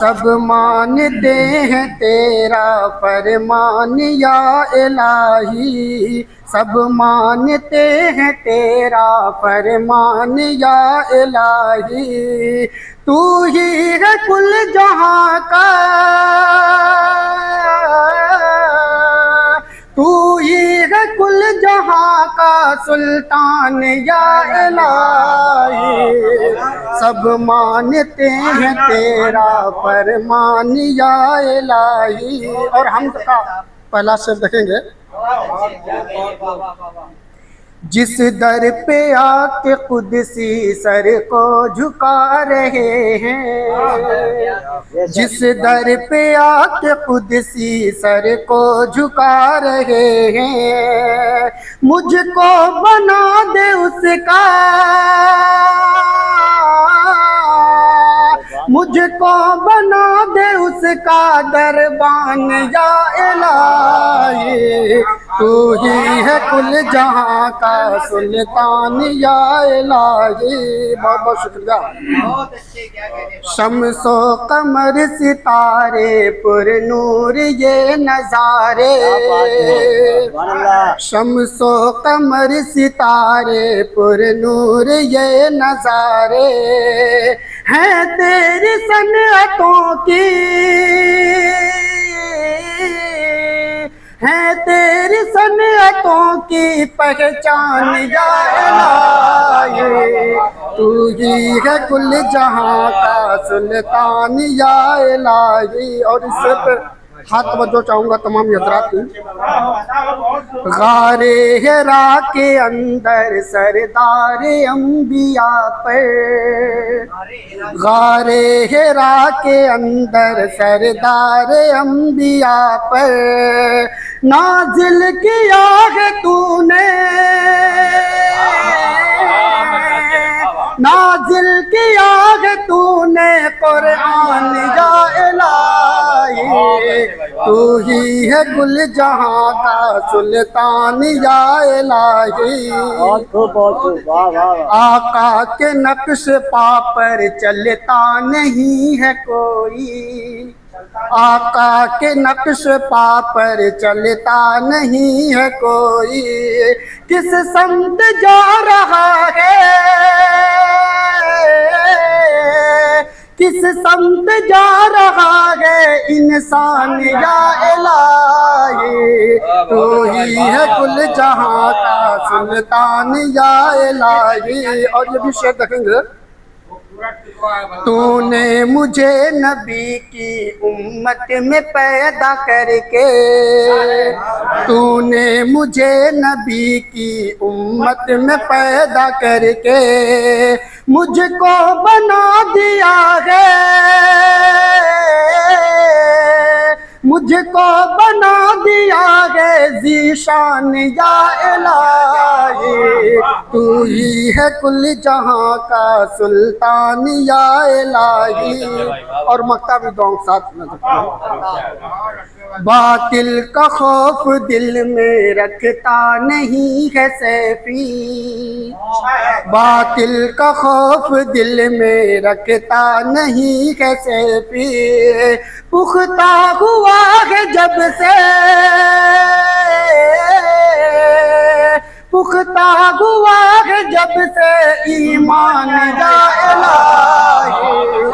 सब मानते हैं तेरा फरमान या इलाही, सब मानते हैं तेरा फरमान या इलाही। तू ही है कुल जहां का, तू ही है कुल जहां का सुल्तान या इलाही। सब मानते हैं तेरा फरमान या इलाही। और हम का पहला शब्द देखेंगे। जिस दर पे आके कुदसी सर को झुका रहे हैं, जिस दर पे आके कुदसी सर को झुका रहे हैं, मुझको बना दे उसका, मुझको बना दे उसका दरबान या इलाही। तू ही है कुल जहां का सुल्तान या इलाही। बहुत बहुत शुक्रिया। शम्सो कमर सितारे पुर नूर ये नजारे, शम्सो कमर सितारे पुर नूर ये नजारे हैं तेरी सनअतों की, है तेरी सनअतों की पहचान या इलाही। तू ही है कुल जहां का सुल्तान या इलाही। और इससे पर हाथ तवज्जो चाहूंगा तमाम हज़रात की। गारे हिरा के अंदर सरदार अंबिया पर, गारे हिरा के अंदर सरदार अंबिया पर नाजिल किया है तूने, नाजिल किया है तूने कुरान या इलाही। तू ही है कुल जहां का सुल्तान या इलाही। आका के नक्श पा पर चलता नहीं है कोई, आका के नक्श पा पर चलता नहीं है कोई। किस संत जा रहा है, किस संत जा रहा है इंसान या इलाही। तू ही है कुल जहां का सुल्तान या इलाही। और ये भी शेर देखेंगे। तूने मुझे नबी की उम्मत में पैदा करके, तूने मुझे नबी की उम्मत में पैदा करके मुझको बना दिया है, मुझको बना दिया है ज़ीशान या इलाही। तू ही है कुल जहां का सुल्तान या इलाही। और मक्ता भी दो साथ में। बातिल का खौफ दिल में रखता नहीं है सैफी, बातिल का खौफ दिल में रखता नहीं है सैफी। पुख्ता हुआ है जब से, पुख्ता हुआ है जब से ईमान या इलाही।